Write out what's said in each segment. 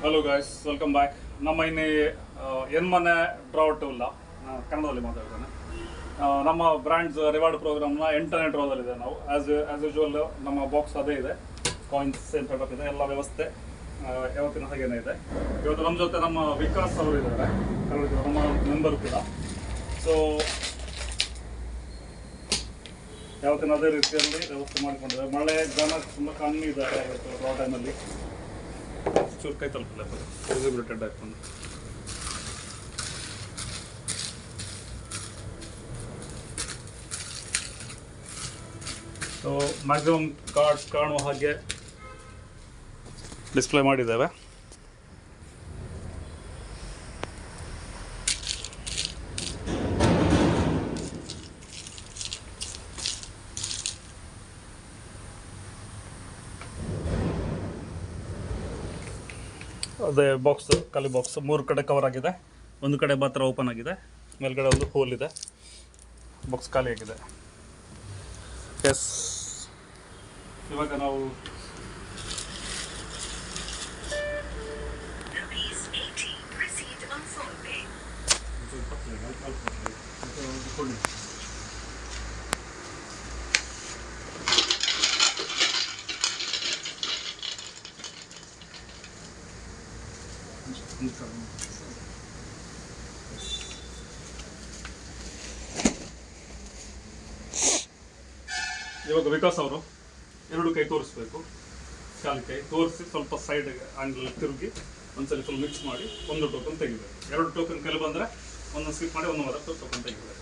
Hello guys, welcome back. ನಮ್ಮ ಇನ್ನೇ ಎನ್ಮನೆ ಡ್ರಾವಟ್ ಇಲ್ಲ, ಕನ್ನಡದಲ್ಲಿ ಮಾತಾಡ್ತೇನೆ. ನಮ್ಮ ಬ್ರ್ಯಾಂಡ್ಸ್ ರಿವಾರ್ಡ್ ಪ್ರೋಗ್ರಾಮ್ನ 8ನೇ ಡ್ರಾದಲ್ಲಿದೆ. ನಾವು ಆ್ಯಸ್ ಯೂಶುವಲ್ ನಮ್ಮ ಬಾಕ್ಸ್ ಅದೇ ಇದೆ, ಕಾಯಿನ್ಸ್ ಸೇಮ್ ಸೆಟಪ್ ಇದೆ, ಎಲ್ಲ ವ್ಯವಸ್ಥೆ ಯಾವತ್ತಿನ ಹಾಗೇನೇ ಇದೆ. ಇವತ್ತು ನಮ್ಮ ಜೊತೆ ನಮ್ಮ ವಿಕಾಸ್ ಅವರು ಇದ್ದಾರೆ, ನಮ್ಮ ಮೆಂಬರ್ ಕೂಡ. ಸೊ ಯಾವತ್ತಿನ ಅದೇ ರೀತಿಯಲ್ಲಿ ವ್ಯವಸ್ಥೆ ಮಾಡಿಕೊಂಡಿದ್ದಾರೆ. ಮಳೆ ಜನ ತುಂಬ ಕಮ್ಮಿ ಇದ್ದಾರೆ ಇವತ್ತು ಡ್ರಾ ಟೈಮಲ್ಲಿ. ಚೂರು ಕೈ ತಲುಪಿಲ್ಲ, ವಿಸಿಬಿಲಿಟೆಡ್ ಹಾಕೊಂಡು. ಸೊ ಮ್ಯಾಕ್ಸಿಮಮ್ ಕಾರ್ಡ್ಸ್ ಕಾಣುವ ಹಾಗೆ ಡಿಸ್ಪ್ಲೇ ಮಾಡಿದ್ದೇವೆ. ಅದೇ ಬಾಕ್ಸ್, ಖಾಲಿ ಬಾಕ್ಸ್ 3 ಕಡೆ ಕವರ್ ಆಗಿದೆ, ಒಂದು ಕಡೆ ಮಾತ್ರ ಓಪನ್ ಆಗಿದೆ, ಮೇಲ್ಗಡೆ ಒಂದು ಹೋಲ್ ಇದೆ, ಬಾಕ್ಸ್ ಖಾಲಿ ಆಗಿದೆ. ಎಸ್, ಇವಾಗ ನಾವು ಇವಾಗ ವಿಕಾಸ್ ಅವರು 2 ಕೈ ತೋರಿಸ್ಬೇಕು. ಕಾಲು ಕೈ ತೋರಿಸಿ ಸ್ವಲ್ಪ ಸೈಡ್ ಆಂಗಲ್ ತಿರುಗಿ ಒಂದ್ಸಲಿ ಫುಲ್ ಮಿಕ್ಸ್ ಮಾಡಿ ಒಂದು ಟೋಕನ್ ತೆಗಿಬೇಕು. 2 ಟೋಕನ್ ಕೈಲಿ ಬಂದರೆ ಒಂದೊಂದು ಸ್ಕಿಪ್ ಮಾಡಿ ಒಂದು ಮಾತ್ರ ಟೋಕನ್ ತೆಗಿಬೇಕು.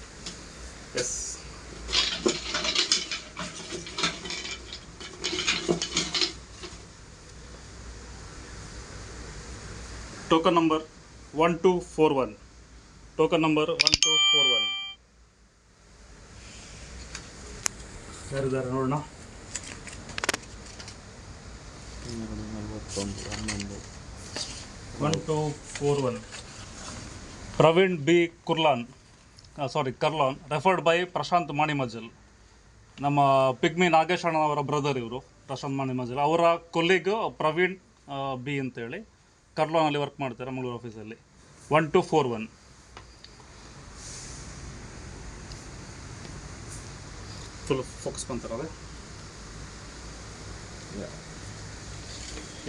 Yes, token number 1241, token number 1241 ಯಾರಿದ್ದಾರೆ ನೋಡೋಣ. 1241 Praveen B Karlan, referred by Prashanth Manimajjal. ನಮ್ಮ ಪಿಗ್ಮಿ ನಾಗೇಶ್ ಅಣ್ಣನವರ ಬ್ರದರ್ ಇವರು, ಪ್ರಶಾಂತ್ ಮಾಣಿಮಜ್ಜಲ್ ಅವರ ಕೊಲ್ಲಿಗ್ ಪ್ರವೀಣ್ ಬಿ ಅಂತೇಳಿ ಕರ್ಲಾನಲ್ಲಿ ವರ್ಕ್ ಮಾಡ್ತಾರೆ ಮಂಗಳೂರು ಆಫೀಸಲ್ಲಿ. 1241 ಫುಲ್ ಫೋಕಸ್ ಬಂತಾರೆ ಅದೇ.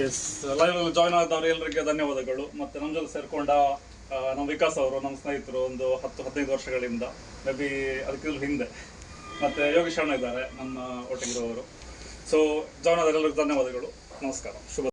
ಎಸ್, ಲೈವ್ ಜಾಯ್ನ್ ಆದವರು ಎಲ್ಲರಿಗೆ ಧನ್ಯವಾದಗಳು. ಮತ್ತು ನಮ್ಮ ಜೊತೆ ಸೇರಿಕೊಂಡ ನಮ್ಮ ವಿಕಾಸ್ ಅವರು, ನಮ್ಮ ಸ್ನೇಹಿತರು, ಒಂದು 10-15 ವರ್ಷಗಳಿಂದ, ಮೇ ಬಿ ಅದಕ್ಕಿಂತ ಹಿಂದೆ. ಮತ್ತು ಯೋಗೀಶ್ ಅಣ್ಣ ಇದ್ದಾರೆ ನಮ್ಮ ಒಟ್ಟಿಗಿರುವವರು. ಸೊ ಜಾಯ್ನ್ ಆದವರೆಲ್ಲರಿಗೂ ಧನ್ಯವಾದಗಳು. ನಮಸ್ಕಾರ, ಶುಭ.